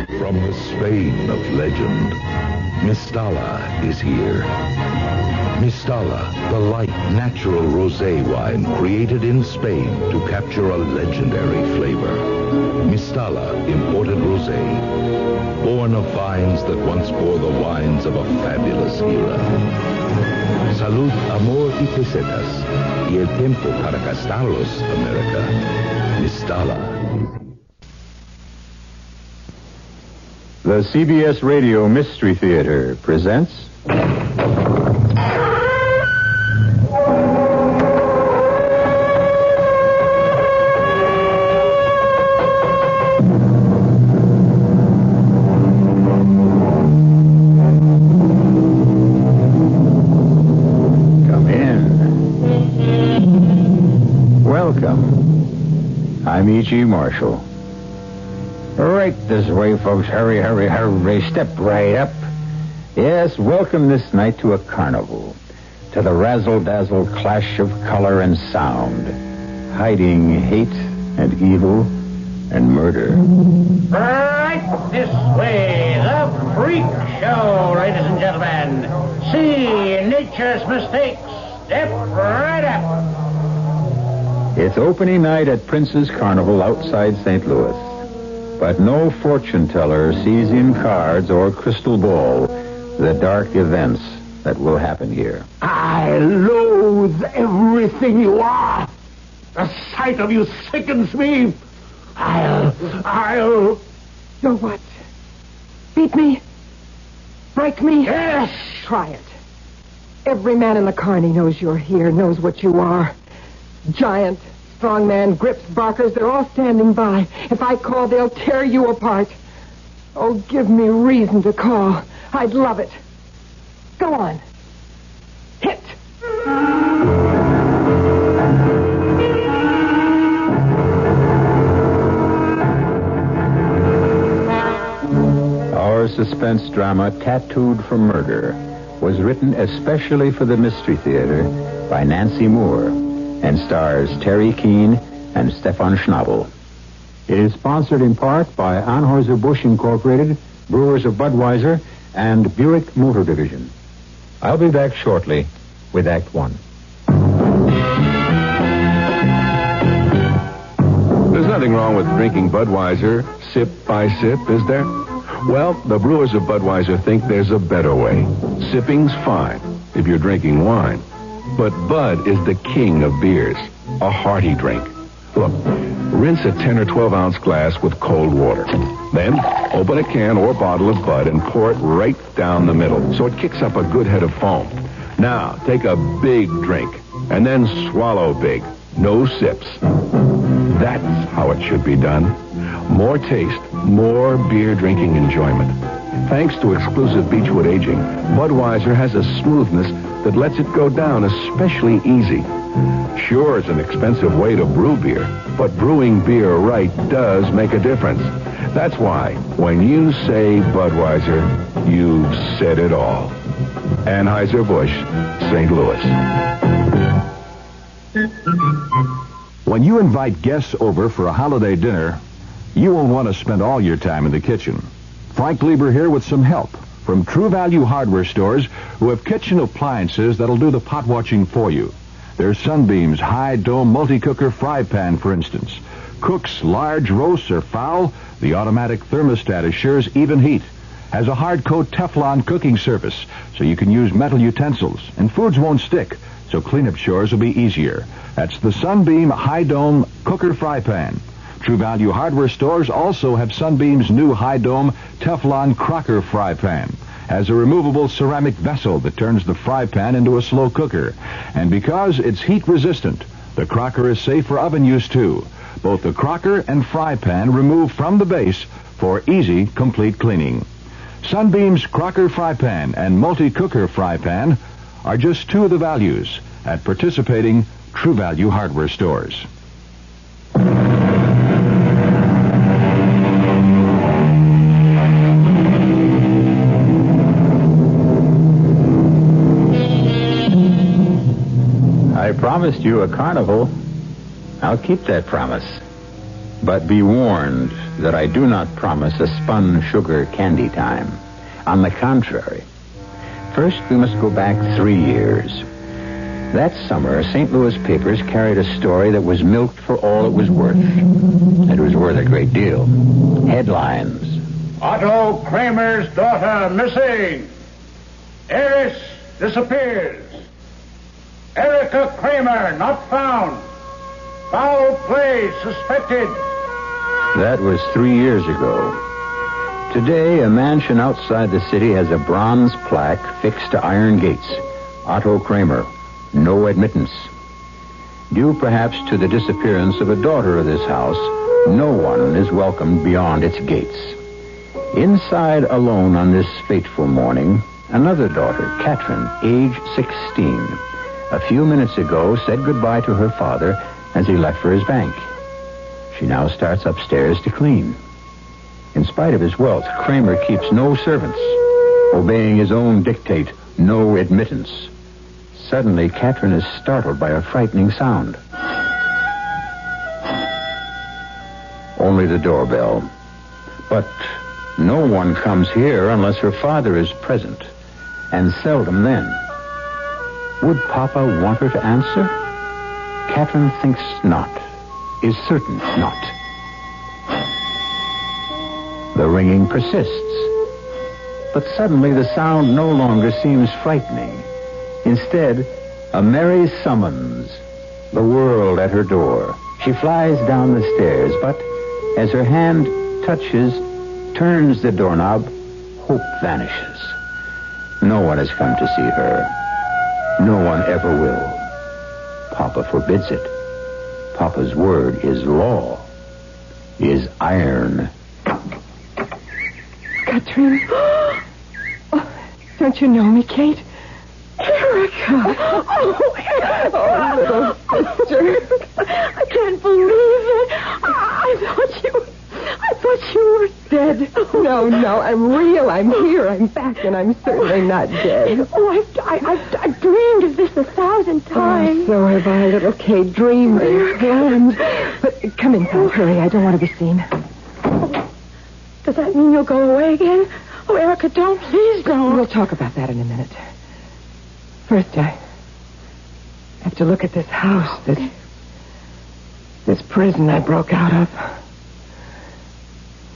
From the Spain of legend, Mistala is here. Mistala, the light, natural rosé wine created in Spain to capture a legendary flavor. Mistala, imported rosé, born of vines that once bore the wines of a fabulous era. Salud, amor y pesetas, y el tiempo para gastarlos, America. Mistala. The CBS Radio Mystery Theater presents... Come in. Welcome. I'm E.G. Marshall. Right this way, folks. Hurry, hurry, hurry. Step right up. Yes, welcome this night to a carnival. To the razzle-dazzle clash of color and sound. Hiding hate and evil and murder. Right this way. The Freak Show, ladies and gentlemen. See nature's mistakes. Step right up. It's opening night at Prince's Carnival outside St. Louis. But no fortune teller sees in cards or crystal ball the dark events that will happen here. I loathe everything you are. The sight of you sickens me. I'll... You'll what? Beat me? Break me? Yes. Try it. Every man in the carny knows you're here, knows what you are. Giant, strong man, grips, barkers, they're all standing by. If I call, they'll tear you apart. Oh, give me reason to call. I'd love it. Go on. Hit. Our suspense drama, Tattooed for Murder, was written especially for the Mystery Theater by Nancy Moore and stars Terry Keane and Stefan Schnabel. It is sponsored in part by Anheuser-Busch Incorporated, Brewers of Budweiser, and Buick Motor Division. I'll be back shortly with Act One. There's nothing wrong with drinking Budweiser sip by sip, is there? Well, the Brewers of Budweiser think there's a better way. Sipping's fine if you're drinking wine. But Bud is the king of beers, a hearty drink. Look, rinse a 10 or 12 ounce glass with cold water. Then open a can or bottle of Bud and pour it right down the middle so it kicks up a good head of foam. Now, take a big drink and then swallow big. No sips. That's how it should be done. More taste, more beer drinking enjoyment. Thanks to exclusive Beechwood aging, Budweiser has a smoothness that lets it go down especially easy. Sure, it's an expensive way to brew beer, but brewing beer right does make a difference. That's why, when you say Budweiser, you've said it all. Anheuser-Busch, St. Louis. When you invite guests over for a holiday dinner, you won't want to spend all your time in the kitchen. Frank Lieber here with some help from True Value Hardware Stores, who have kitchen appliances that'll do the pot watching for you. There's Sunbeam's high dome multi-cooker fry pan, for instance. Cooks large roasts or fowl, the automatic thermostat assures even heat. Has a hard coat Teflon cooking surface, so you can use metal utensils, and foods won't stick, so cleanup chores will be easier. That's the Sunbeam high dome cooker fry pan. True Value Hardware Stores also have Sunbeam's new high dome Teflon crocker fry pan. Has a removable ceramic vessel that turns the fry pan into a slow cooker. And because it's heat resistant, the crocker is safe for oven use too. Both the crocker and fry pan remove from the base for easy, complete cleaning. Sunbeam's crocker fry pan and multi-cooker fry pan are just two of the values at participating True Value Hardware Stores. I promised you a carnival. I'll keep that promise. But be warned that I do not promise a spun sugar candy time. On the contrary. First, we must go back 3 years. That summer, St. Louis papers carried a story that was milked for all it was worth. It was worth a great deal. Headlines. Otto Kramer's daughter missing. Heiress disappears. Erica Kramer not found. Foul play suspected. That was 3 years ago. Today, a mansion outside the city has a bronze plaque fixed to iron gates. Otto Kramer, no admittance. Due perhaps to the disappearance of a daughter of this house, no one is welcomed beyond its gates. Inside alone on this fateful morning, another daughter, Catherine, age 16, a few minutes ago said goodbye to her father as he left for his bank. She now starts upstairs to clean. In spite of his wealth, Kramer keeps no servants, obeying his own dictate, no admittance. Suddenly, Catherine is startled by a frightening sound. Only the doorbell. But no one comes here unless her father is present, and seldom then. Would Papa want her to answer? Catherine thinks not, is certain not. The ringing persists. But suddenly the sound no longer seems frightening. Instead, a merry summons. The world at her door. She flies down the stairs, but as her hand touches, turns the doorknob, hope vanishes. No one has come to see her. No one ever will. Papa forbids it. Papa's word is law, is iron. Catherine. Oh, don't you know me, Kate? Erica. Oh, Erica. Oh, little sister. I can't believe it. I thought you were dead. No, I'm real. I'm here. I'm back, and I'm certainly not dead. Oh, I've dreamed of this 1,000 times. Oh, so have I, little Kate. Dreamed and planned. But come inside. Hurry. I don't want to be seen. Does that mean you'll go away again? Oh, Erica, don't. Please don't. We'll talk about that in a minute. First, I have to look at this house, this prison I broke out of.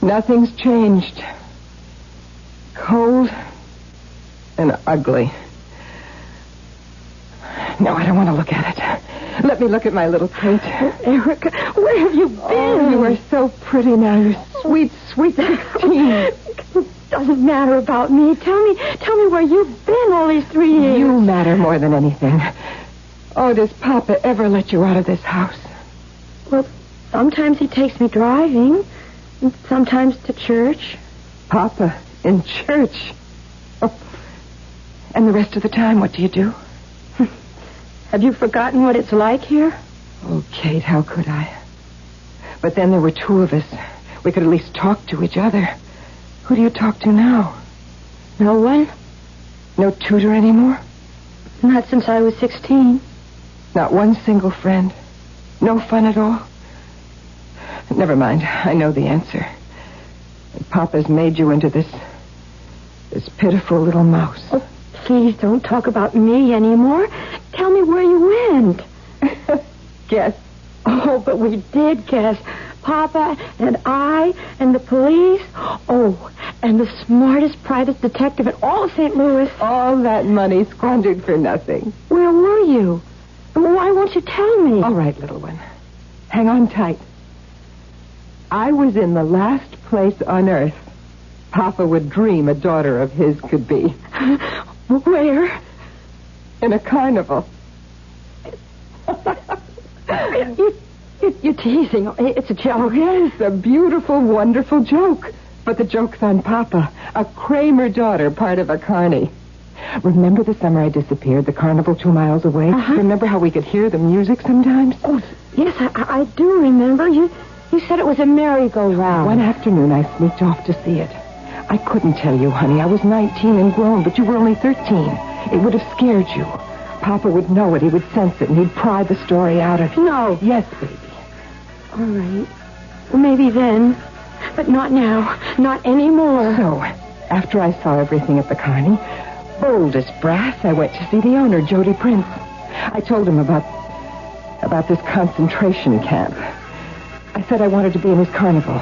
Nothing's changed. Cold and ugly. No, I don't want to look at it. Let me look at my little Kate. Erica, where have you been? Oh, you are so pretty now, you sweet, sweet 16. It doesn't matter about me. Tell me where you've been all these 3 years. You matter more than anything. Oh, does Papa ever let you out of this house? Well, sometimes he takes me driving, and sometimes to church. Papa in church? Oh. And the rest of the time, what do you do? Have you forgotten what it's like here? Oh, Kate, how could I? But then there were two of us. We could at least talk to each other. Who do you talk to now? No one. No tutor anymore? Not since I was 16. Not one single friend? No fun at all? Never mind. I know the answer. Papa's made you into this pitiful little mouse. Oh, please don't talk about me anymore. Tell me where you went. Guess. Oh, but we did guess. Papa and I and the police. Oh, and the smartest private detective in all of St. Louis. All that money squandered for nothing. Where were you? Why won't you tell me? All right, little one. Hang on tight. I was in the last place on earth Papa would dream a daughter of his could be. Where? In a carnival. You're teasing. It's a joke. Yes, a beautiful, wonderful joke. But the joke's on Papa. A Kramer daughter, part of a carny. Remember the summer I disappeared, the carnival 2 miles away? Uh-huh. Remember how we could hear the music sometimes? Oh, yes, I do remember. You said it was a merry-go-round. One afternoon I sneaked off to see it. I couldn't tell you, honey. I was 19 and grown, but you were only 13. It would have scared you. Papa would know it. He would sense it, and he'd pry the story out of you. No. Yes, baby. All right. Maybe then. But not now. Not anymore. So, after I saw everything at the Carney, bold as brass, I went to see the owner, Jody Prince. I told him about this concentration camp. I said I wanted to be in his carnival.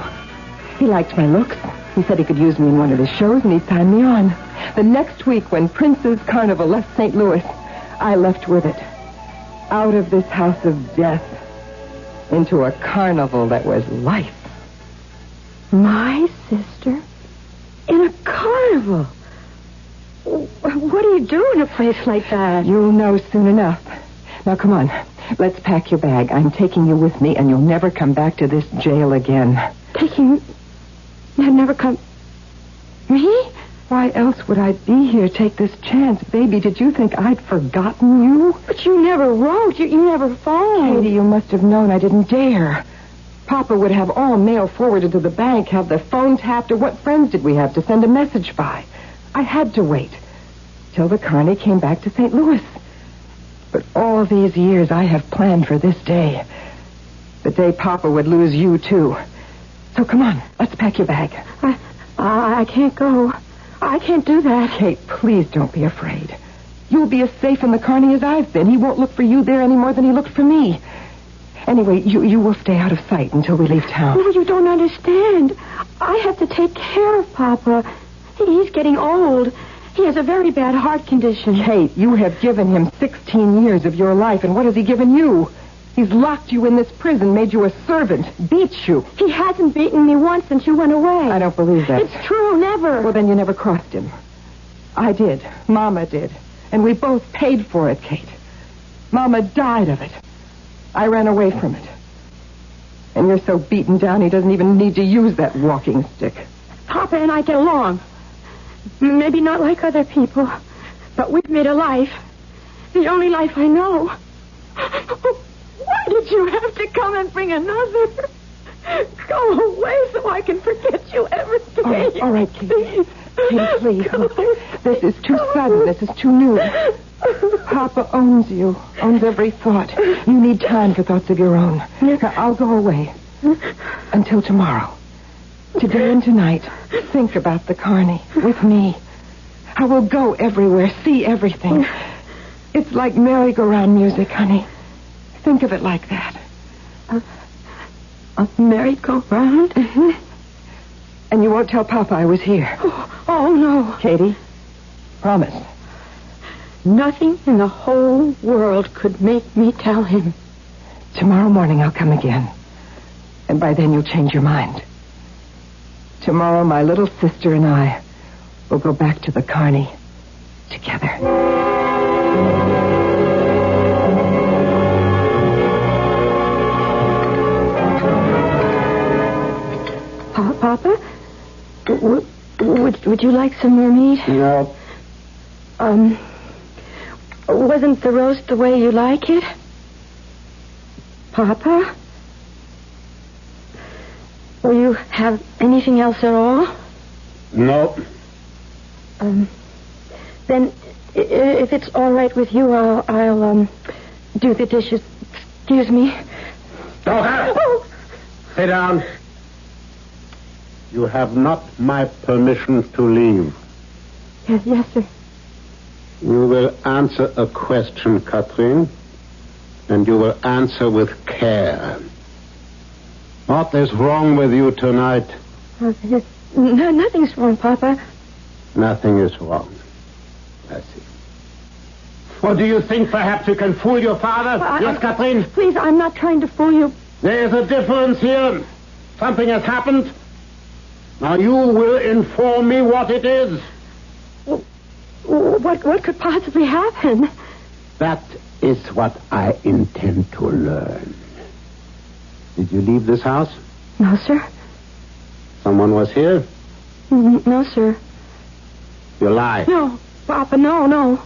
He liked my looks. He said he could use me in one of his shows, and he'd sign me on. The next week, when Prince's carnival left St. Louis, I left with it. Out of this house of death into a carnival that was life. My sister? In a carnival? What do you do in a place like that? You'll know soon enough. Now, come on. Let's pack your bag. I'm taking you with me, and you'll never come back to this jail again. Taking... I'd never come... Me? Why else would I be here? Take this chance. Baby, did you think I'd forgotten you? But you never wrote. You never phoned. Katie, you must have known I didn't dare. Papa would have all mail forwarded to the bank, have the phone tapped, or what friends did we have to send a message by? I had to wait till the Carney came back to St. Louis. But all these years I have planned for this day. The day Papa would lose you, too. So come on, let's pack your bag. I can't go. I can't do that. Kate, please don't be afraid. You'll be as safe in the Carney as I've been. He won't look for you there any more than he looked for me. Anyway, you will stay out of sight until we leave town. No, you don't understand. I have to take care of Papa. He's getting old. He has a very bad heart condition. Kate, you have given him 16 years of your life, and what has he given you? He's locked you in this prison, made you a servant, beats you. He hasn't beaten me once since you went away. I don't believe that. It's true, never. Well, then you never crossed him. I did. Mama did. And we both paid for it, Kate. Mama died of it. I ran away from it. And you're so beaten down he doesn't even need to use that walking stick. Papa and I get along. Maybe not like other people, but we've made a life. The only life I know. Why did you have to come and bring another? Go away so I can forget you every day. All right, Katie. Katie, please. Look, this is too sudden. This is too new. Papa owns you, owns every thought. You need time for thoughts of your own. Now, I'll go away until tomorrow. Today and tonight, think about the Carney with me. I will go everywhere, see everything. It's like merry-go-round music, honey. Think of it like that. A merry-go-round? Mm-hmm. And you won't tell Papa I was here. Oh, no. Katie, promise. Nothing in the whole world could make me tell him. Tomorrow morning I'll come again. And by then you'll change your mind. Tomorrow my little sister and I will go back to the Carney together. Papa? Would you like some more meat? No. Wasn't the roast the way you like it? Papa? Will you have anything else at all? No. Then, if it's all right with you, I'll do the dishes. Excuse me. Daughter! Oh. Sit down. You have not my permission to leave. Yes, sir. You will answer a question, Catherine, and you will answer with care. What is wrong with you tonight? Nothing's wrong, Papa. Nothing is wrong. I see. Or do you think perhaps you can fool your father? Yes, Catherine? Please, I'm not trying to fool you. There is a difference here. Something has happened. Now you will inform me what it is. What could possibly happen? That is what I intend to learn. Did you leave this house? No, sir. Someone was here? No, sir. You lie. No, Papa, no.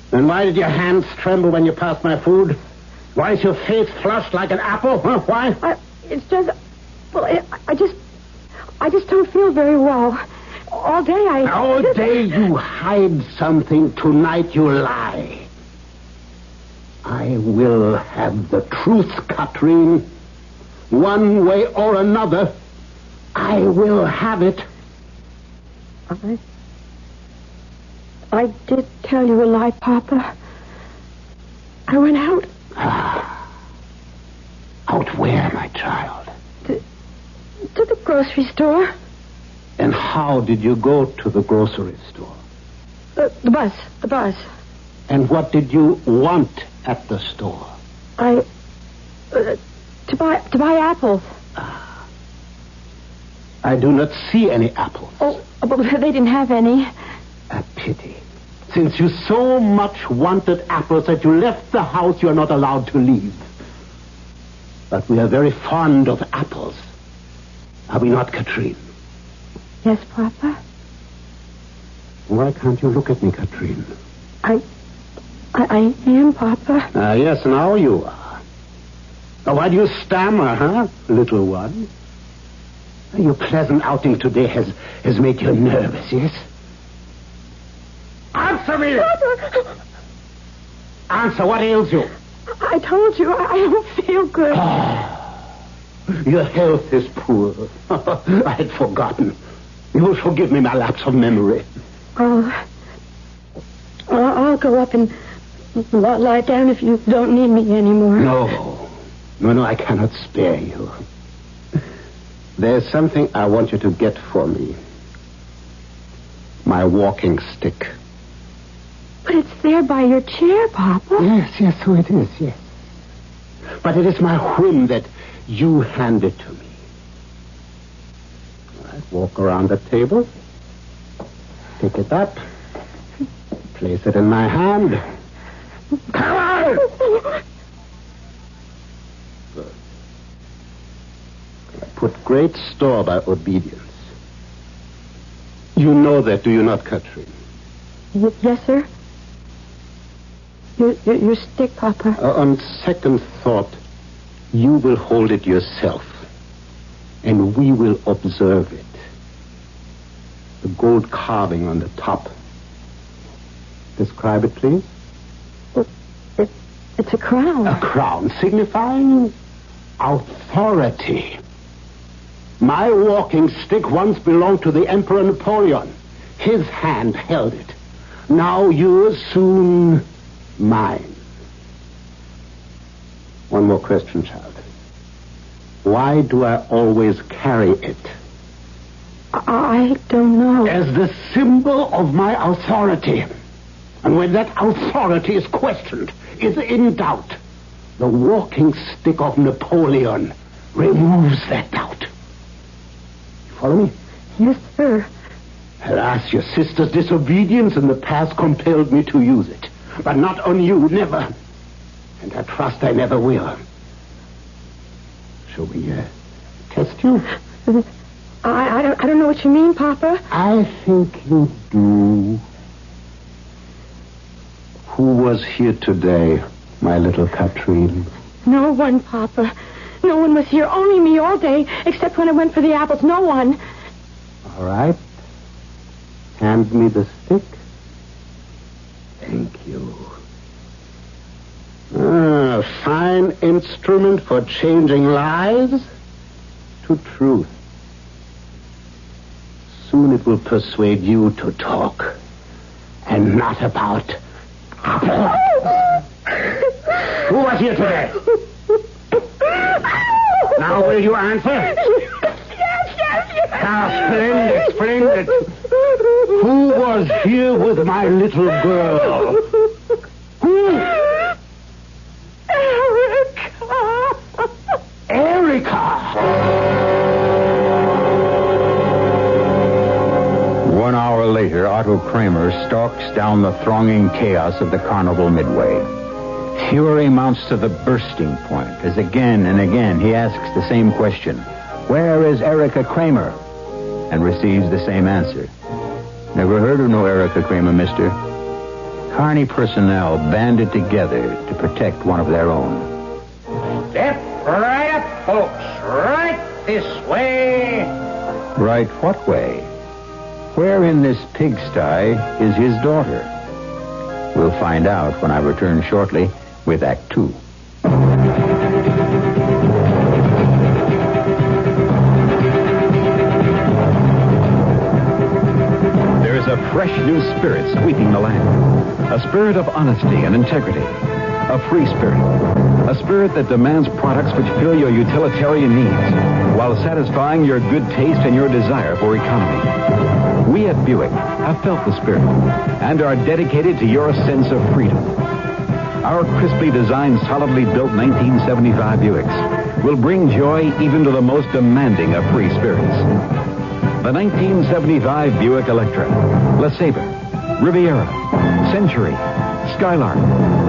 Then why did your hands tremble when you passed my food? Why is your face flushed like an apple? Huh? Why? It's just... Well, I just don't feel very well. All day All day you hide something. Tonight you lie. I will have the truth, Catherine. One way or another, I will have it. I did tell you a lie, Papa. I went out. Out where, my child? To the grocery store. And how did you go to the grocery store? The bus. And what did you want at the store? To buy apples. I do not see any apples. Oh, but they didn't have any. A pity. Since you so much wanted apples that you left the house, you are not allowed to leave. But we are very fond of apples. Are we not, Katrine? Yes, Papa. Why can't you look at me, Katrine? I am, Papa. Yes, now you are. Now, why do you stammer, huh, little one? Your pleasant outing today has made you nervous, yes? Answer me! Papa! Answer, what ails you? I told you, I don't feel good. Your health is poor. I had forgotten. You will forgive me my lapse of memory. I'll go up and lie down if you don't need me anymore. No, I cannot spare you. There's something I want you to get for me. My walking stick. But it's there by your chair, Papa. Yes, so it is, yes. But it is my whim that you hand it to me. I walk around the table, pick it up, place it in my hand. Come on! Good. I put great store by obedience. You know that, do you not, Katrine? Yes, sir. Your stick, Papa. On second thought, you will hold it yourself, and we will observe it. The gold carving on the top. Describe it, please. It's a crown. A crown signifying authority. My walking stick once belonged to the Emperor Napoleon. His hand held it. Now yours, soon mine. One more question, child. Why do I always carry it? I don't know. As the symbol of my authority. And when that authority is questioned, is in doubt, the walking stick of Napoleon removes that doubt. You follow me? Yes, sir. Alas, your sister's disobedience in the past compelled me to use it. But not on you, never. And I trust I never will. Shall we test you? I don't know what you mean, Papa. I think you do. Who was here today, my little Katrine? No one, Papa. No one was here. Only me all day, except when I went for the apples. No one. All right. Hand me the stick. Thank you. A fine instrument for changing lies to truth. Soon it will persuade you to talk, and not about apples. Who was here today? Now will you answer? Yes. Ah, splendid. Who was here with my little girl? Who? Erica! 1 hour later, Otto Kramer stalks down the thronging chaos of the carnival midway. Fury mounts to the bursting point as again and again he asks the same question. Where is Erica Kramer? And receives the same answer. Never heard of no Erica Kramer, mister. Carney personnel banded together to protect one of their own. Step right up, folks. Right this way. Right what way? Where in this pigsty is his daughter? We'll find out when I return shortly with Act 2. fresh new spirit sweeping the land. A spirit of honesty and integrity. A free spirit. A spirit that demands products which fill your utilitarian needs while satisfying your good taste and your desire for economy. We at Buick have felt the spirit and are dedicated to your sense of freedom. Our crisply designed, solidly built 1975 Buicks will bring joy even to the most demanding of free spirits. The 1975 Buick Electra, LeSabre, Riviera, Century, Skylark,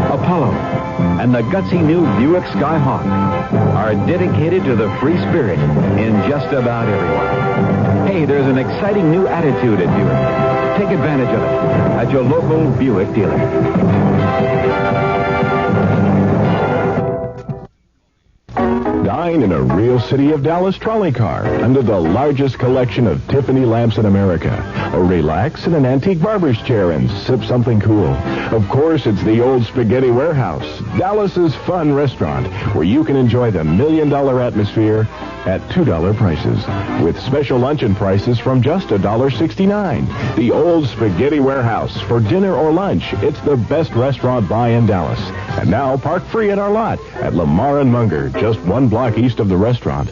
Apollo, and the gutsy new Buick Skyhawk are dedicated to the free spirit in just about everyone. Hey, there's an exciting new attitude at Buick. Take advantage of it at your local Buick dealer. Dine in a real City of Dallas trolley car under the largest collection of Tiffany lamps in America. Or relax in an antique barber's chair and sip something cool. Of course, it's the Old Spaghetti Warehouse, Dallas's fun restaurant, where you can enjoy the $1 million atmosphere at $2 prices, with special luncheon prices from just $1.69. The Old Spaghetti Warehouse for dinner or lunch. It's the best restaurant buy in Dallas. And now park free at our lot at Lamar and Munger, just 1 block east of the restaurant.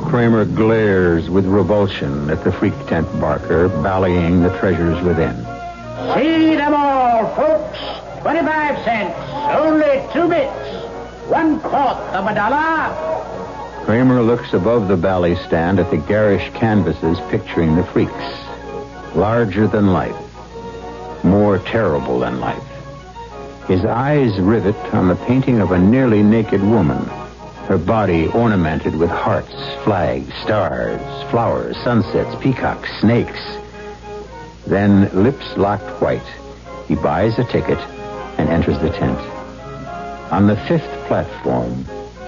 Kramer glares with revulsion at the freak tent barker ballying the treasures within. See them all, folks. 25 cents. Only 2 bits. 1/4 of $1. Kramer looks above the bally stand at the garish canvases picturing the freaks. Larger than life. More terrible than life. His eyes rivet on the painting of a nearly naked woman. Her body ornamented with hearts, flags, stars, flowers, sunsets, peacocks, snakes. Then, lips locked white, he buys a ticket and enters the tent. On the 5th platform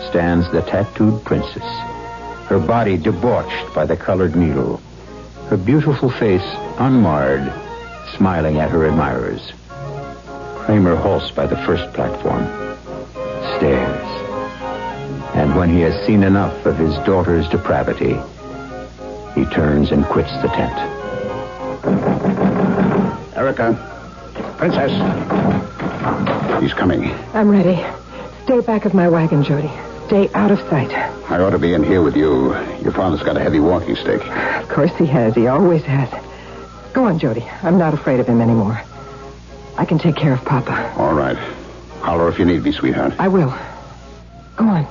stands the tattooed princess, her body debauched by the colored needle, her beautiful face unmarred, smiling at her admirers. Kramer halts by the 1st platform, stares. And when he has seen enough of his daughter's depravity, he turns and quits the tent. Erica. Princess. He's coming. I'm ready. Stay back of my wagon, Jody. Stay out of sight. I ought to be in here with you. Your father's got a heavy walking stick. Of course he has. He always has. Go on, Jody. I'm not afraid of him anymore. I can take care of Papa. All right. Holler if you need me, sweetheart. I will. Go on.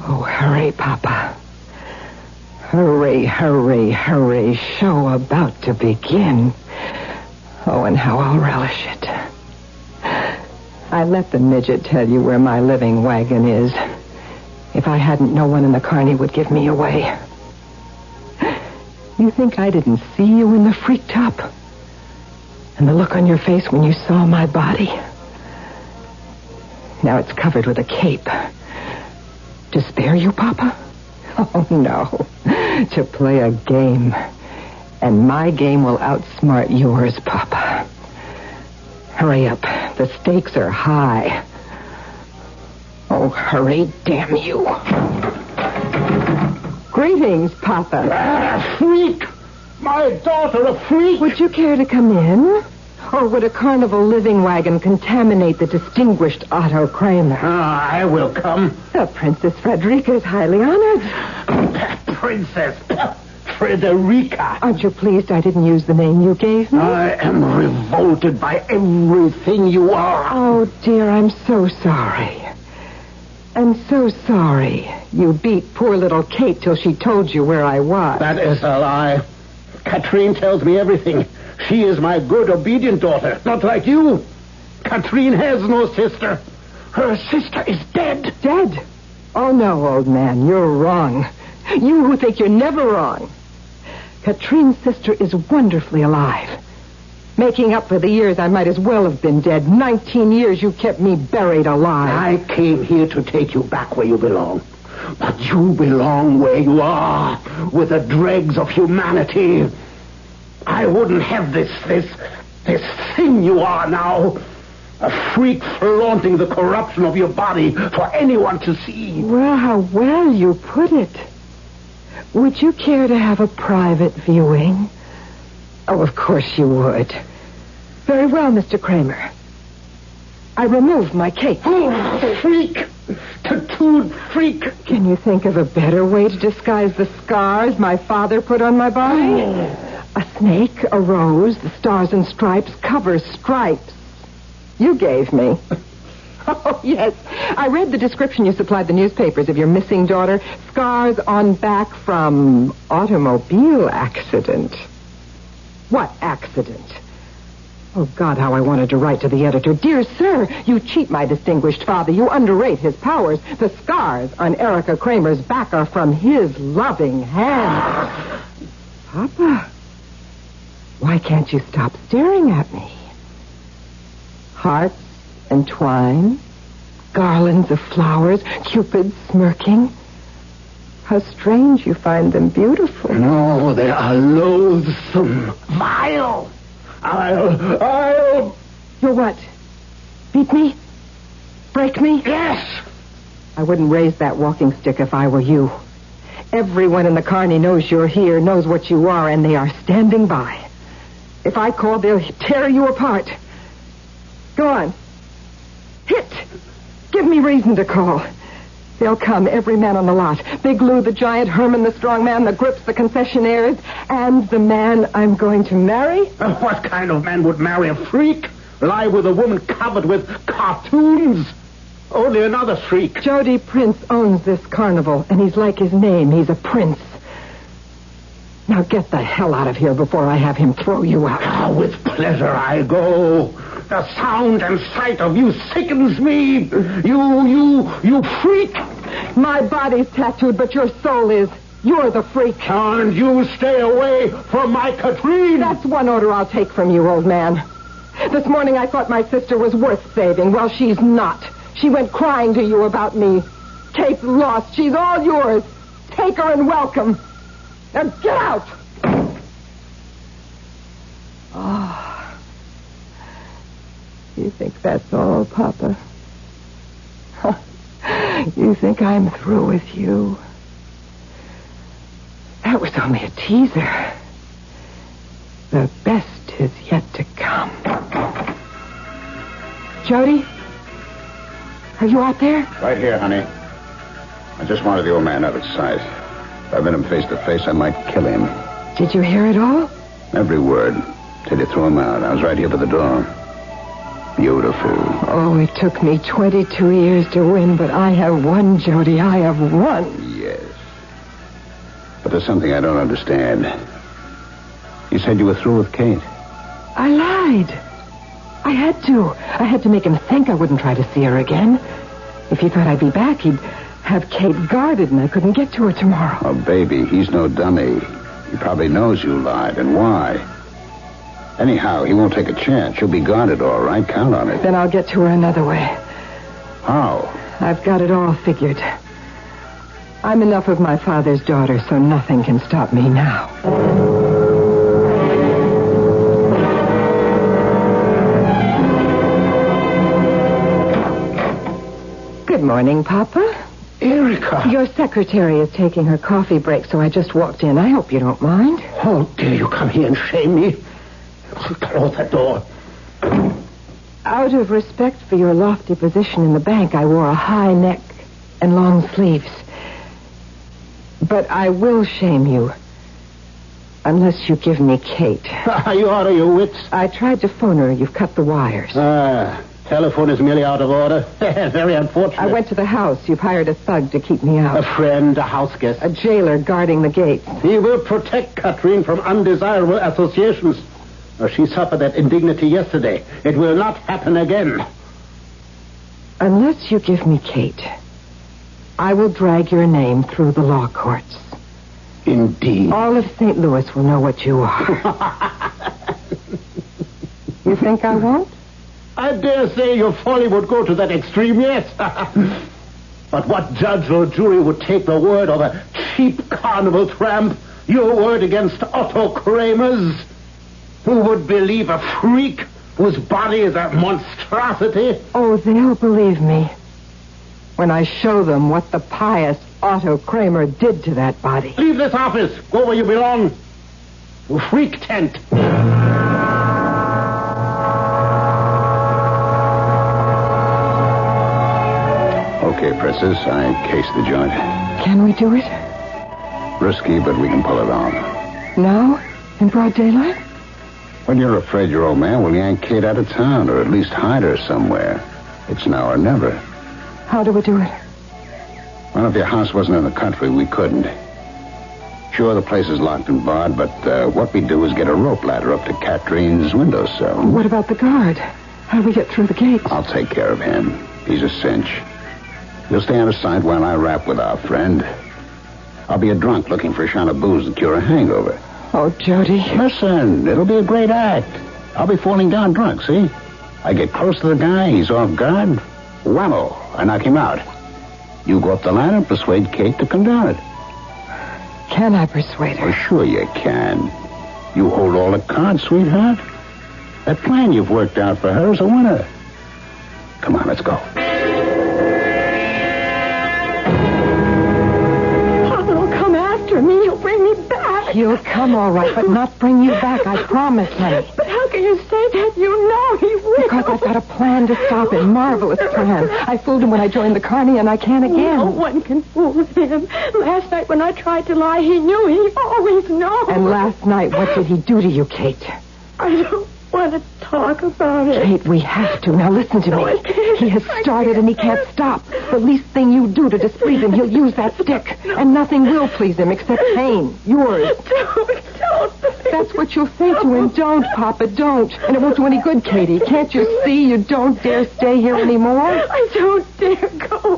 Oh, hurry, Papa. Hurry, hurry, hurry. Show about to begin. Oh, and how I'll relish it. I let the midget tell you where my living wagon is. If I hadn't, no one in the carny would give me away. You think I didn't see you in the freak top? And the look on your face when you saw my body? Now it's covered with a cape. To spare you, Papa? Oh, no. To play a game. And my game will outsmart yours, Papa. Hurry up. The stakes are high. Oh, hurry, damn you. Greetings, Papa. A freak! My daughter, a freak! Would you care to come in? Or would a carnival living wagon contaminate the distinguished Otto Kramer? I will come. Princess Frederica is highly honored. Princess Frederica. Aren't you pleased I didn't use the name you gave me? I am revolted by everything you are. Oh, dear, I'm so sorry. I'm so sorry you beat poor little Kate till she told you where I was. That is a lie. Katrine tells me everything. She is my good, obedient daughter, not like you. Katrine has no sister. Her sister is dead. Dead? Oh, no, old man, you're wrong. You who think you're never wrong. Katrine's sister is wonderfully alive. Making up for the years I might as well have been dead. 19 years you kept me buried alive. I came here to take you back where you belong. But you belong where you are, with the dregs of humanity. I wouldn't have this thing you are now. A freak flaunting the corruption of your body for anyone to see. Well, how well you put it. Would you care to have a private viewing? Oh, of course you would. Very well, Mr. Kramer. I removed my cape. Oh, freak! Tattooed freak! Can you think of a better way to disguise the scars my father put on my body? A snake, a rose, the stars and stripes, cover stripes. You gave me. Oh, yes. I read the description you supplied the newspapers of your missing daughter. Scars on back from automobile accident. What accident? Oh, God, how I wanted to write to the editor. Dear sir, you cheat my distinguished father. You underrate his powers. The scars on Erica Kramer's back are from his loving hand. Papa, why can't you stop staring at me? Hearts and twine, garlands of flowers, Cupid smirking. How strange you find them beautiful. No, they are loathsome, vile. I'll... You'll what? Beat me? Break me? Yes! I wouldn't raise that walking stick if I were you. Everyone in the Carney knows you're here, knows what you are, and they are standing by. If I call, they'll tear you apart. Go on. Hit! Give me reason to call. They'll come, every man on the lot. Big Lou, the giant, Herman, the strong man, the Grips, the concessionaires, and the man I'm going to marry. What kind of man would marry a freak? Lie with a woman covered with cartoons? Only another freak. Jody Prince owns this carnival, and he's like his name. He's a prince. Now get the hell out of here before I have him throw you out. Ah, with pleasure I go. The sound and sight of you sickens me. You freak. My body's tattooed, but your soul is. You're the freak. And you stay away from my Katrine. That's one order I'll take from you, old man. This morning I thought my sister was worth saving. Well, she's not. She went crying to you about me. Kate's lost. She's all yours. Take her and welcome. Now get out! Oh. You think that's all, Papa? You think I'm through with you? That was only a teaser. The best is yet to come. Jody? Are you out there? Right here, honey. I just wanted the old man out of sight. If I met him face to face, I might kill him. Did you hear it all? Every word. Till you threw him out. I was right here by the door. Beautiful. Oh, it took me 22 years to win, but I have won, Jody. I have won. Yes. But there's something I don't understand. You said you were through with Kate. I lied. I had to. I had to make him think I wouldn't try to see her again. If he thought I'd be back, he'd have Kate guarded and I couldn't get to her tomorrow. Oh, baby, he's no dummy. He probably knows you lied and why. Anyhow, he won't take a chance. She'll be guarded, all right. Count on it. Then I'll get to her another way. How? I've got it all figured. I'm enough of my father's daughter, so nothing can stop me now. Good morning, Papa. Erica. Your secretary is taking her coffee break, so I just walked in. I hope you don't mind. How dare you come here and shame me? Close that door. Out of respect for your lofty position in the bank, I wore a high neck and long sleeves. But I will shame you. Unless you give me Kate. Are you out of your wits? I tried to phone her. You've cut the wires. Telephone is merely out of order. Very unfortunate. I went to the house. You've hired a thug to keep me out. A friend, a house guest. A jailer guarding the gates. He will protect Katrine from undesirable associations. She suffered that indignity yesterday. It will not happen again. Unless you give me Kate, I will drag your name through the law courts. Indeed. All of St. Louis will know what you are. You think I won't? I dare say your folly would go to that extreme, yes. But what judge or jury would take the word of a cheap carnival tramp, your word against Otto Kramer's? Who would believe a freak whose body is a monstrosity? Oh, they'll believe me when I show them what the pious Otto Kramer did to that body. Leave this office. Go where you belong. To freak tent. Okay, Princess, I cased the joint. Can we do it? Risky, but we can pull it off. Now? In broad daylight? When you're afraid your old man will yank Kate out of town, or at least hide her somewhere. It's now or never. How do we do it? Well, if your house wasn't in the country, we couldn't. Sure, the place is locked and barred, but what we do is get a rope ladder up to Katrine's windowsill. What about the guard? How do we get through the gates? I'll take care of him. He's a cinch. You'll stay out of sight while I rap with our friend. I'll be a drunk looking for a shot of booze to cure a hangover. Oh, Jody. Listen, it'll be a great act. I'll be falling down drunk, see? I get close to the guy, he's off guard. Whammo, I knock him out. You go up the ladder and persuade Kate to come down it. Can I persuade her? Oh, sure you can. You hold all the cards, sweetheart. That plan you've worked out for her is a winner. Come on, let's go. Papa will come after me. He'll bring me back. He'll come all right, but not bring you back, I promise, honey. But how can you say that? You know he will. Because I've got a plan to stop him. Marvelous plan. I fooled him when I joined the Carney, and I can again. No one can fool him. Last night when I tried to lie, he knew. He always knows. And last night, what did he do to you, Kate? I don't want to talk about it. Kate, we have to. Now listen to No, me. I can't. He has started and he can't stop. The least thing you do to displease him, he'll use that stick. And nothing will please him except pain. Yours. Don't. That's what you'll say to him. Don't, Papa, don't. And it won't do any good, Katie. Can't you see you don't dare stay here anymore? I don't dare go.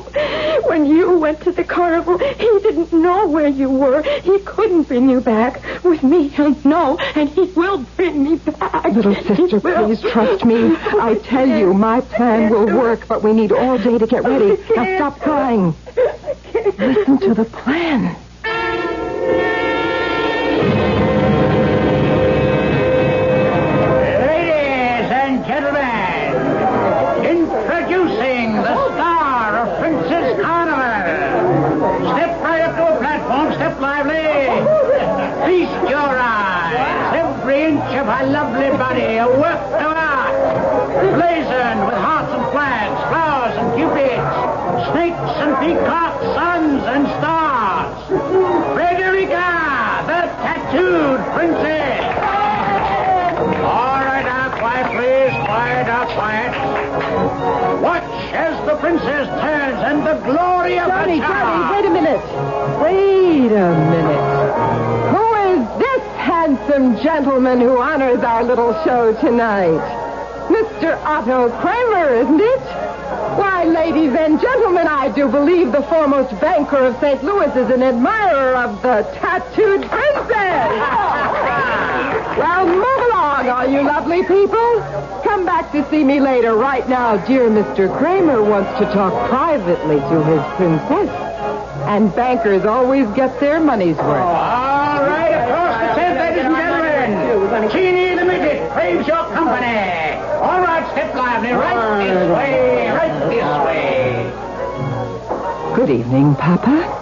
When you went to the carnival, he didn't know where you were. He couldn't bring you back. With me, he'll know, and he will bring me back. Little sister, please trust me. I tell you, my plan will work, but we need all day to get ready. Now stop crying. Listen to the plan. Ladies and gentlemen, introducing the star of Princess Carnival. Step right up to a platform, step lively. Feast your eyes. Every inch of her lovely body a work of art. Blazoned with hearts and flags, flowers and cupids, snakes and peacocks, suns and stars. Frederica, the tattooed princess. All right, now, quiet, please. Quiet, now, quiet. Watch as the princess turns and the glory of her Johnny, charm. wait a minute. Wait a minute. Who is this handsome gentleman who honors our little show tonight? Mr. Otto Kramer, isn't it? Why, ladies and gentlemen, I do believe the foremost banker of St. Louis is an admirer of the tattooed princess. Well, move along, all you lovely people. Come back to see me later. Right now, dear Mr. Kramer wants to talk privately to his princess. And bankers always get their money's worth. All right, across the tent, ladies and gentlemen. Teeny the midget craves your company. All right, step lively. Right this way, right this way. Good evening, Papa.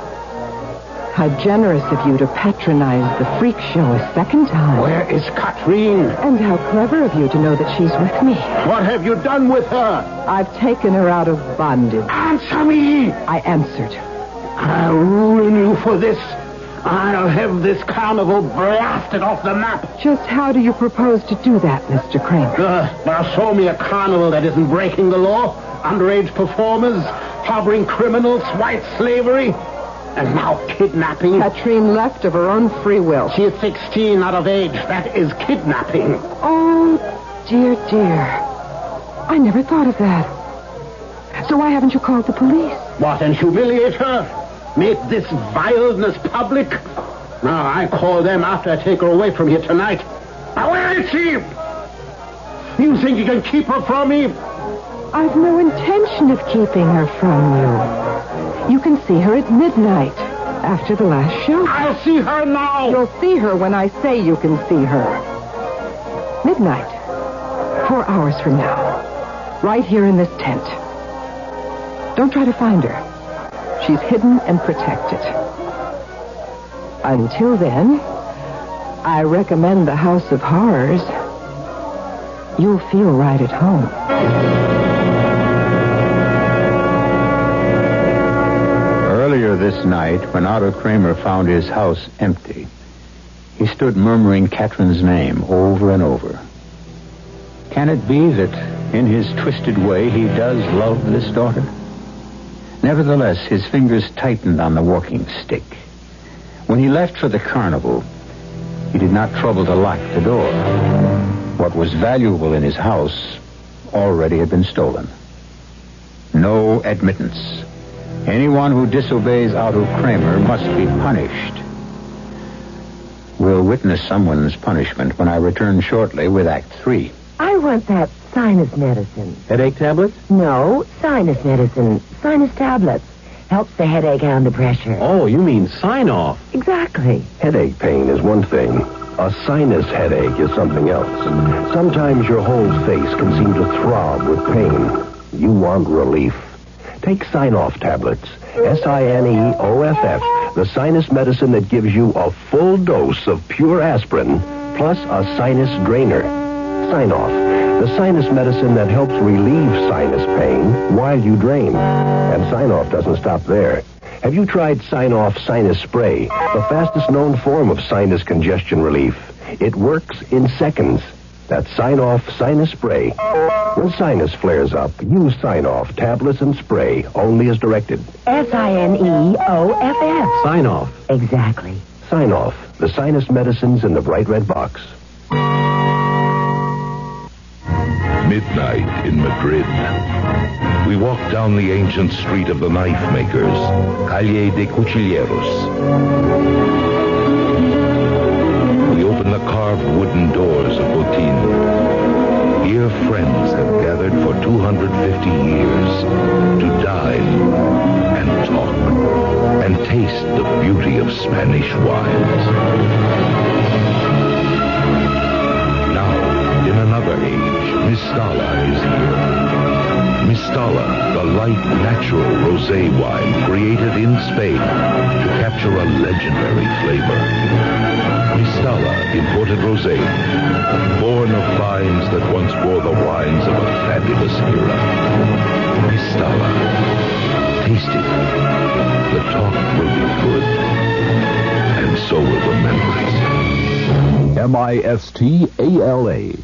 How generous of you to patronize the freak show a second time. Where is Katrine? And how clever of you to know that she's with me. What have you done with her? I've taken her out of bondage. Answer me! I answered. I'll ruin you for this. I'll have this carnival blasted off the map. Just how do you propose to do that, Mr. Kramer? Now show me a carnival that isn't breaking the law. Underage performers, harboring criminals, white slavery, and now kidnapping. Katrine left of her own free will. She is 16, out of age. That is kidnapping. Oh, dear, dear. I never thought of that. So why haven't you called the police? What, and humiliate her? Make this vileness public? Now, I call them after I take her away from here tonight. Now, where is she? You think you can keep her from me? I've no intention of keeping her from you. You can see her at midnight, after the last show. I'll see her now. You'll see her when I say you can see her. Midnight. 4 hours from now. Right here in this tent. Don't try to find her. She's hidden and protected. Until then, I recommend the House of Horrors. You'll feel right at home. Earlier this night, when Otto Kramer found his house empty, he stood murmuring Catherine's name over and over. Can it be that, in his twisted way, he does love this daughter? Nevertheless, his fingers tightened on the walking stick. When he left for the carnival, he did not trouble to lock the door. What was valuable in his house already had been stolen. No admittance. Anyone who disobeys Otto Kramer must be punished. We'll witness someone's punishment when I return shortly with Act 3. I want that sinus medicine. Headache tablets? No, sinus medicine. Sinus tablets. Helps the headache and the pressure. Oh, you mean sign-off. Exactly. Headache pain is one thing. A sinus headache is something else. Sometimes your whole face can seem to throb with pain. You want relief. Take Sign-Off tablets. SINEOFF. The sinus medicine that gives you a full dose of pure aspirin plus a sinus drainer. Sign-Off. The sinus medicine that helps relieve sinus pain while you drain. And Sign-Off doesn't stop there. Have you tried Sign-Off Sinus Spray, the fastest known form of sinus congestion relief? It works in seconds. That's Sign-Off Sinus Spray. When sinus flares up, use Sign-Off tablets and spray only as directed. SINEOFF. Sign-Off. Exactly. Sign-Off. The sinus medicines in the bright red box. Midnight in Madrid. We walk down the ancient street of the knife makers, Calle de Cuchilleros. We open the carved wooden doors of Botín. Here friends have gathered for 250 years to dine and talk and taste the beauty of Spanish wines. Now, in another age, Mistala is here. Mistala, the light, natural rosé wine created in Spain to capture a legendary flavor. Mistala, imported rosé, born of vines that once bore the wines of a fabulous era. Mistala. Taste it. The talk will be good, and so will the memories. Mistala.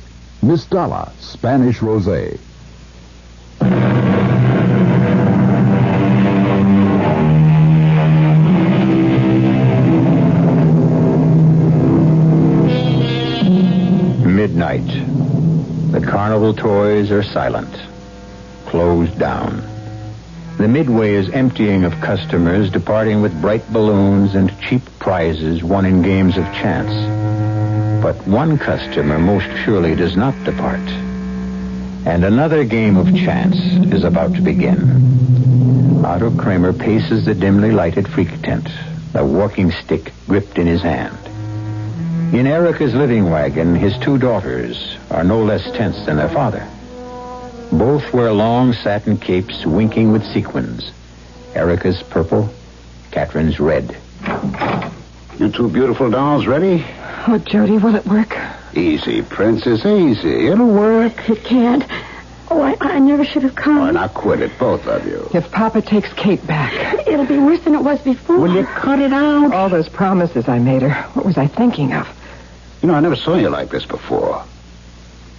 Mistala, Spanish Rosé. Midnight. The carnival toys are silent. Closed down. The midway is emptying of customers, departing with bright balloons and cheap prizes won in games of chance. But one customer most surely does not depart. And another game of chance is about to begin. Otto Kramer paces the dimly lighted freak tent, the walking stick gripped in his hand. In Erica's living wagon, his two daughters are no less tense than their father. Both wear long satin capes winking with sequins. Erica's purple, Catherine's red. You two beautiful dolls ready? Oh, Jody, will it work? Easy, Princess, easy. It'll work. It can't. Oh, I never should have come. Oh, now quit it, both of you. If Papa takes Kate back. It'll be worse than it was before. Will you cut it out? All those promises I made her. What was I thinking of? You know, I never saw you like this before.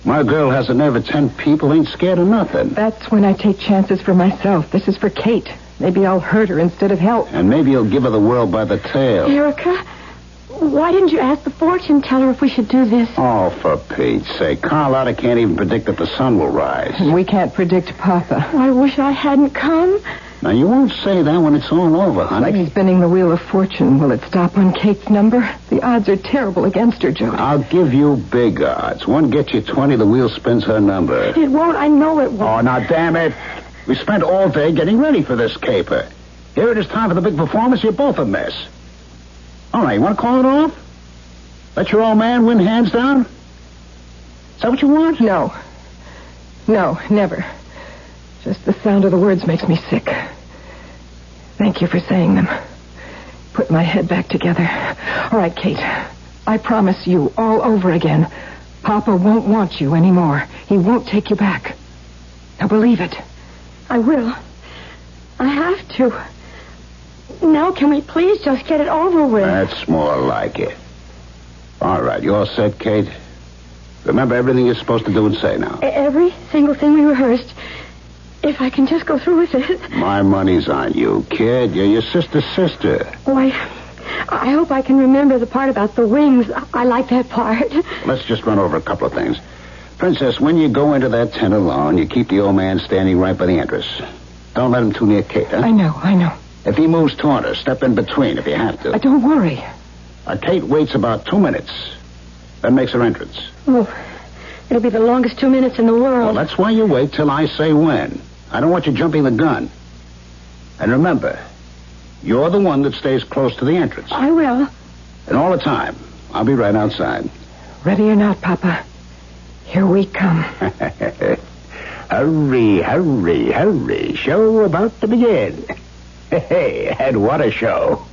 My girl has a nerve of 10 people, ain't scared of nothing. That's when I take chances for myself. This is for Kate. Maybe I'll hurt her instead of help. And maybe you'll give her the world by the tail. Erica, why didn't you ask the fortune teller if we should do this? Oh, for Pete's sake. Carlotta can't even predict that the sun will rise. And we can't predict Papa. Oh, I wish I hadn't come. Now, you won't say that when it's all over, honey. Like spinning the wheel of fortune. Will it stop on Kate's number? The odds are terrible against her, Jody. I'll give you big odds. One gets you 20, the wheel spins her number. It won't. I know it won't. Oh, now, damn it. We spent all day getting ready for this caper. Here it is time for the big performance. You're both a mess. All right, you want to call it off? Let your old man win hands down? Is that what you want? No. No, never. Just the sound of the words makes me sick. Thank you for saying them. Put my head back together. All right, Kate. I promise you all over again. Papa won't want you anymore. He won't take you back. Now believe it. I will. I have to. Now can we please just get it over with? That's more like it. All right, you all set, Kate? Remember everything you're supposed to do and say now. Every single thing we rehearsed. If I can just go through with it. My money's on you, kid. You're your sister's sister. Oh, I hope I can remember the part about the wings. I like that part. Let's just run over a couple of things. Princess, when you go into that tent alone, you keep the old man standing right by the entrance. Don't let him too near Kate, huh? I know. If he moves toward her, step in between if you have to. Don't worry. Kate waits about 2 minutes, then makes her entrance. Oh, it'll be the longest 2 minutes in the world. Well, that's why you wait till I say when. I don't want you jumping the gun. And remember, you're the one that stays close to the entrance. I will. And all the time, I'll be right outside. Ready or not, Papa, here we come. Hurry, hurry, hurry. Show about to begin. Hey, and what a show.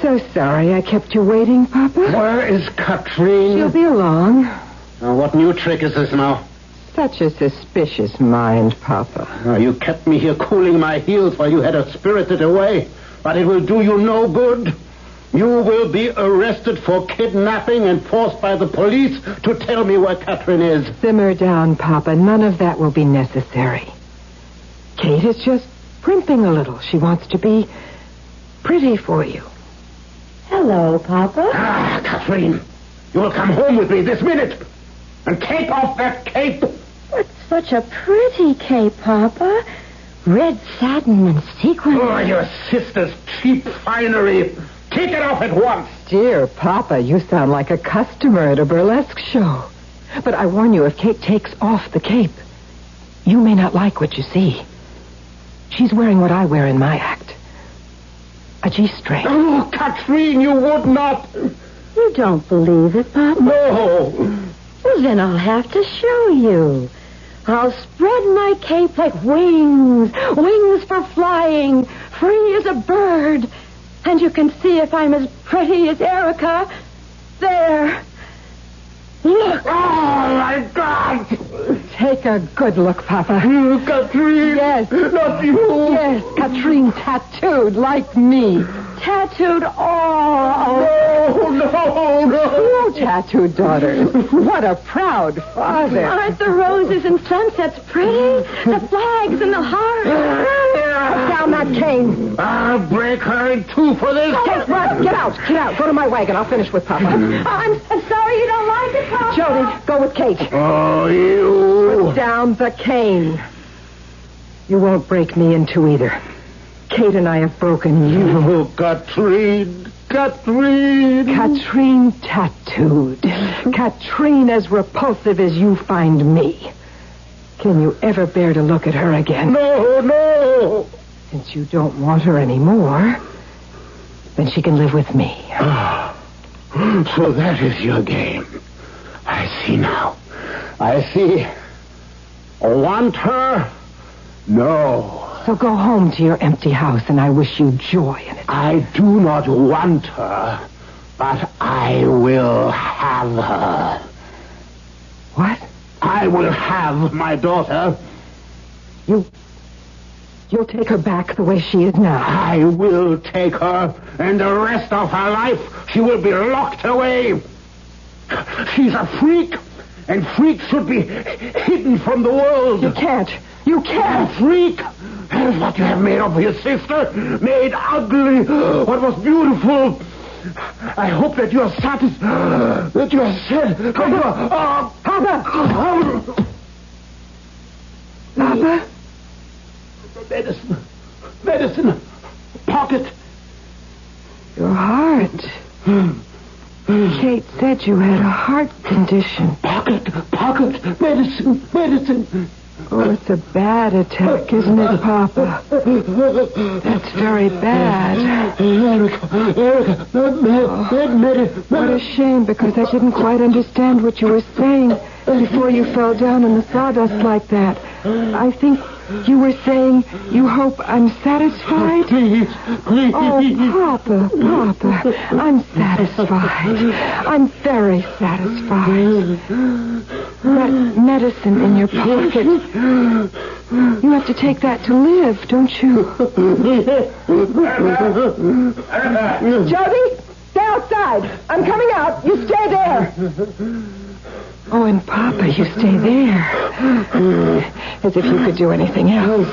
So sorry I kept you waiting, Papa. Where is Katrine? She'll be along. What new trick is this now? Such a suspicious mind, Papa. You kept me here cooling my heels while you had her spirited away. But it will do you no good. You will be arrested for kidnapping and forced by the police to tell me where Katrine is. Simmer down, Papa. None of that will be necessary. Kate is just primping a little. She wants to be pretty for you. Hello, Papa. Katrine, you will come home with me this minute and take off that cape. It's such a pretty cape, Papa. Red satin and sequins. Oh, your sister's cheap finery. Take it off at once. Dear Papa, you sound like a customer at a burlesque show. But I warn you, if Kate takes off the cape, you may not like what you see. She's wearing what I wear in my act. A G-string. Oh, Katrine, you would not. You don't believe it, Papa? No. Well, then I'll have to show you. I'll spread my cape like wings. Wings for flying. Free as a bird. And you can see if I'm as pretty as Erica. There. Look. Oh, my God. Take a good look, Papa. Katrine. Yes. Not you. Yes, Katrine tattooed like me. Tattooed all. No. Two tattooed daughters. What a proud father. Aren't the roses and sunsets pretty? The flags and the hearts. Put down that cane. I'll break her in two for this. Kate, run. Get out. Get out. Go to my wagon. I'll finish with Papa. I'm sorry you don't like it, Papa. Jody, go with Kate. Oh, you. Put down the cane. You won't break me in two either. Kate and I have broken you. Oh, Katrine. Katrine tattooed. Katrine as repulsive as you find me. Can you ever bear to look at her again? No. Since you don't want her anymore, then she can live with me. So that is your game. I see now. I see. Want her? No. So go home to your empty house, and I wish you joy in it. I do not want her, but I will have her. What? I will have my daughter. You'll take her back the way she is now. I will take her, and the rest of her life she will be locked away. She's a freak, and freaks should be hidden from the world. You can't. A freak. That is what you have made of your sister. Made ugly what was beautiful. I hope that you are satisfied. That you are said. Papa! Medicine. Pocket. Your heart. Kate said you had a heart condition. Pocket. Medicine. Oh, it's a bad attack, isn't it, Papa? That's very bad. Erica, What a shame, because I didn't quite understand what you were saying before you fell down in the sawdust like that. I think you were saying you hope I'm satisfied? Please. Oh, Papa, I'm satisfied. I'm very satisfied. That medicine in your pocket, you have to take that to live, don't you? Jody, stay outside. I'm coming out. You stay there. Oh, and Papa, you stay there. As if you could do anything else.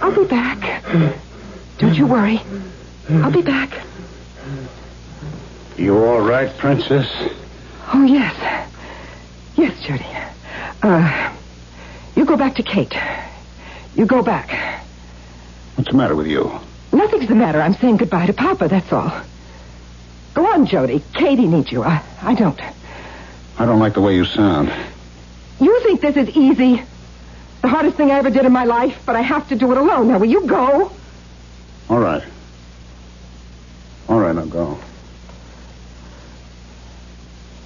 I'll be back. Don't you worry. I'll be back. You all right, Princess? Oh, yes. Yes, Jody. You go back to Kate. You go back. What's the matter with you? Nothing's the matter. I'm saying goodbye to Papa, that's all. Go on, Jody. Katie needs you. I don't. I don't like the way you sound. You think this is easy? The hardest thing I ever did in my life, but I have to do it alone. Now, will you go? All right. All right, I'll go.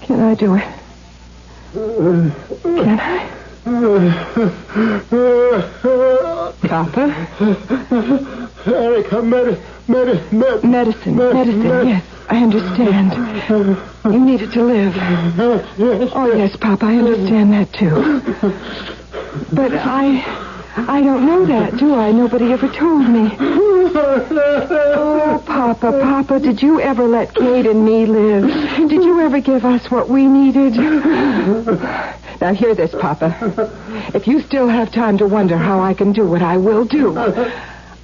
Can I do it? Can I? Papa? Erica, Medicine, yes. I understand. You need it to live. Oh, yes, Papa, I understand that, too. But I don't know that, do I? Nobody ever told me. Oh, Papa, did you ever let Kate and me live? Did you ever give us what we needed? Now, hear this, Papa. If you still have time to wonder how I can do what I will do,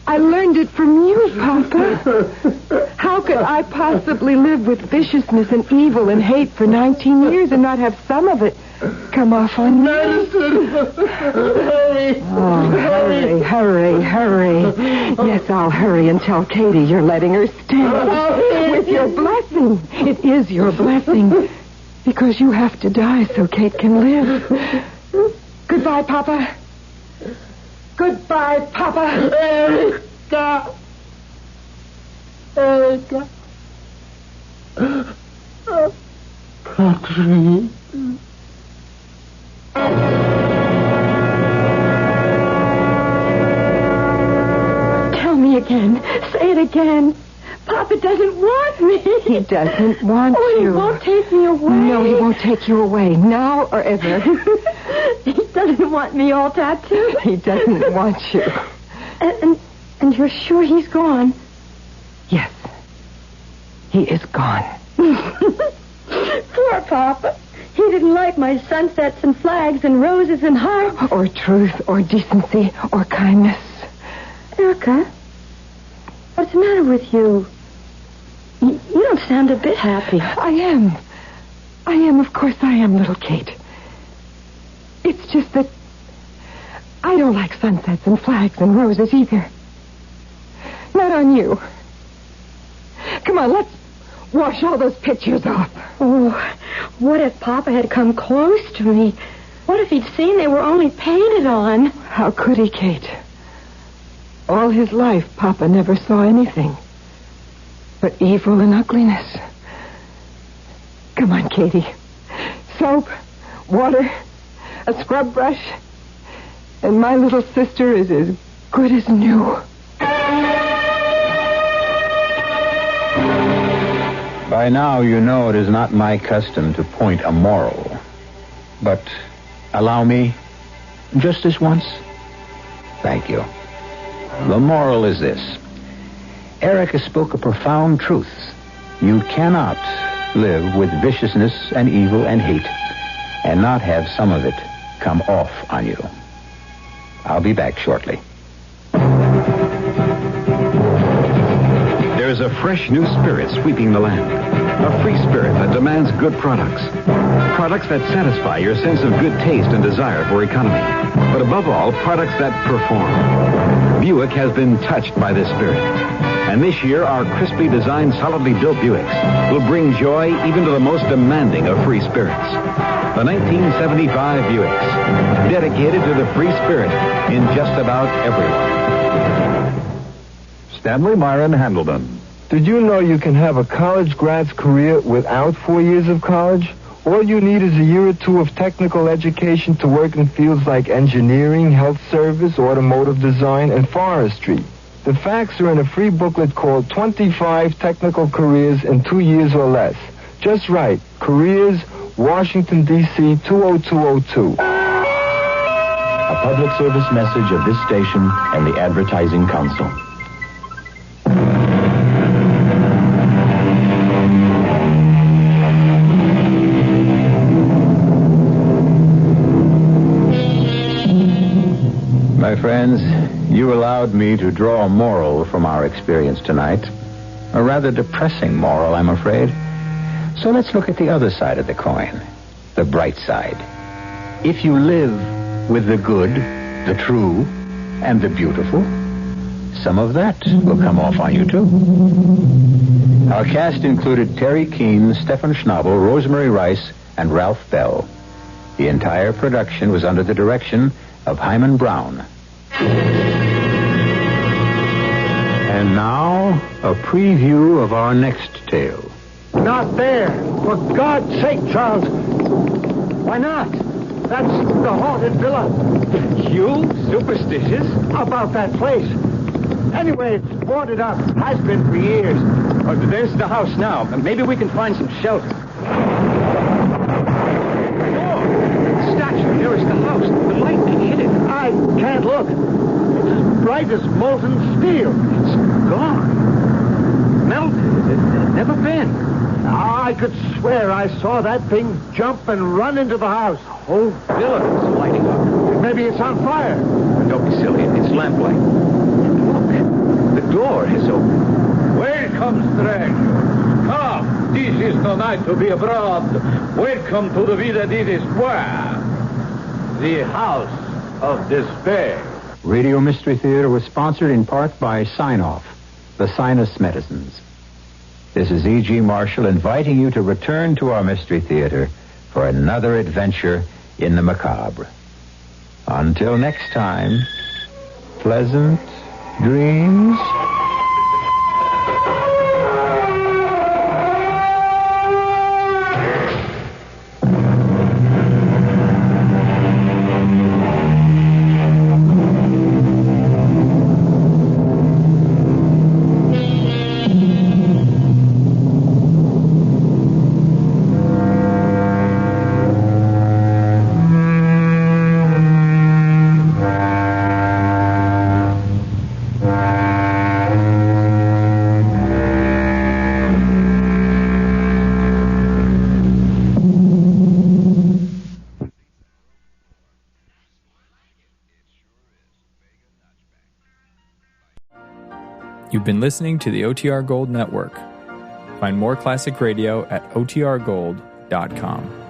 I learned it from you, Papa. How could I possibly live with viciousness and evil and hate for 19 years and not have some of it come off on me? Oh, hurry. Yes, I'll hurry and tell Katie you're letting her stay. With your blessing. It is your blessing. Because you have to die so Kate can live. Goodbye, Papa. Goodbye, Papa. Erica. Patrick. Tell me again. Say it again. Papa doesn't want me. He doesn't want you. you. He won't take me away. No, he won't take you away, now or ever. He doesn't want me all tattooed. He doesn't want you. And you're sure he's gone? Yes. He is gone. Poor Papa. He didn't like my sunsets and flags and roses and hearts. Or truth, or decency, or kindness. Erica, what's the matter with you? You don't sound a bit happy. I am, of course I am, little Kate. It's just that I don't like sunsets and flags and roses either. Not on you. Come on, let's wash all those pictures off. Oh, what if Papa had come close to me? What if he'd seen they were only painted on? How could he, Kate? All his life, Papa never saw anything but evil and ugliness. Come on, Katie. Soap, water, a scrub brush, and my little sister is as good as new. By now, you know it is not my custom to point a moral. But allow me, just this once. Thank you. The moral is this. Erica spoke a profound truth. You cannot live with viciousness and evil and hate and not have some of it come off on you. I'll be back shortly. There's a fresh new spirit sweeping the land. A free spirit that demands good products. Products that satisfy your sense of good taste and desire for economy. But above all, products that perform. Buick has been touched by this spirit. And this year, our crisply designed, solidly built Buicks will bring joy even to the most demanding of free spirits. The 1975 Buicks. dedicated to the free spirit in just about everyone. Stanley Myron Handleman. Did you know you can have a college grad's career without 4 years of college? All you need is a year or two of technical education to work in fields like engineering, health service, automotive design, and forestry. The facts are in a free booklet called 25 Technical Careers in 2 Years or Less. Just write, Careers, Washington, D.C. 20202. A public service message of this station and the Advertising Council. My friends, you allowed me to draw a moral from our experience tonight. A rather depressing moral, I'm afraid. So let's look at the other side of the coin, the bright side. If you live with the good, the true, and the beautiful, some of that will come off on you, too. Our cast included Terry Keane, Stefan Schnabel, Rosemary Rice, and Ralph Bell. The entire production was under the direction of Hyman Brown. And now, a preview of our next tale. Not there. For God's sake, Charles. Why not? That's the haunted villa. You? Superstitious? About that place. Anyway, it's boarded up. Has been for years. Oh, there's the house now. Maybe we can find some shelter. Oh, statue nearest the house. The lightning hit it. I can't look. It's as bright as molten steel. It's gone. Melted. It's never been. I could swear I saw that thing jump and run into the house. Whole villa is lighting up. Maybe it's on fire. Don't be silly. It's lamplight. Look, the door is open. Welcome, stranger. Come, this is no night to be abroad. Welcome to the Vida di Square, the house of despair. Radio Mystery Theater was sponsored in part by Sign-Off, the Sinus Medicines. This is E.G. Marshall inviting you to return to our Mystery Theater for another adventure in the macabre. Until next time, pleasant dreams. You've been listening to the OTR Gold Network. Find more classic radio at otrgold.com.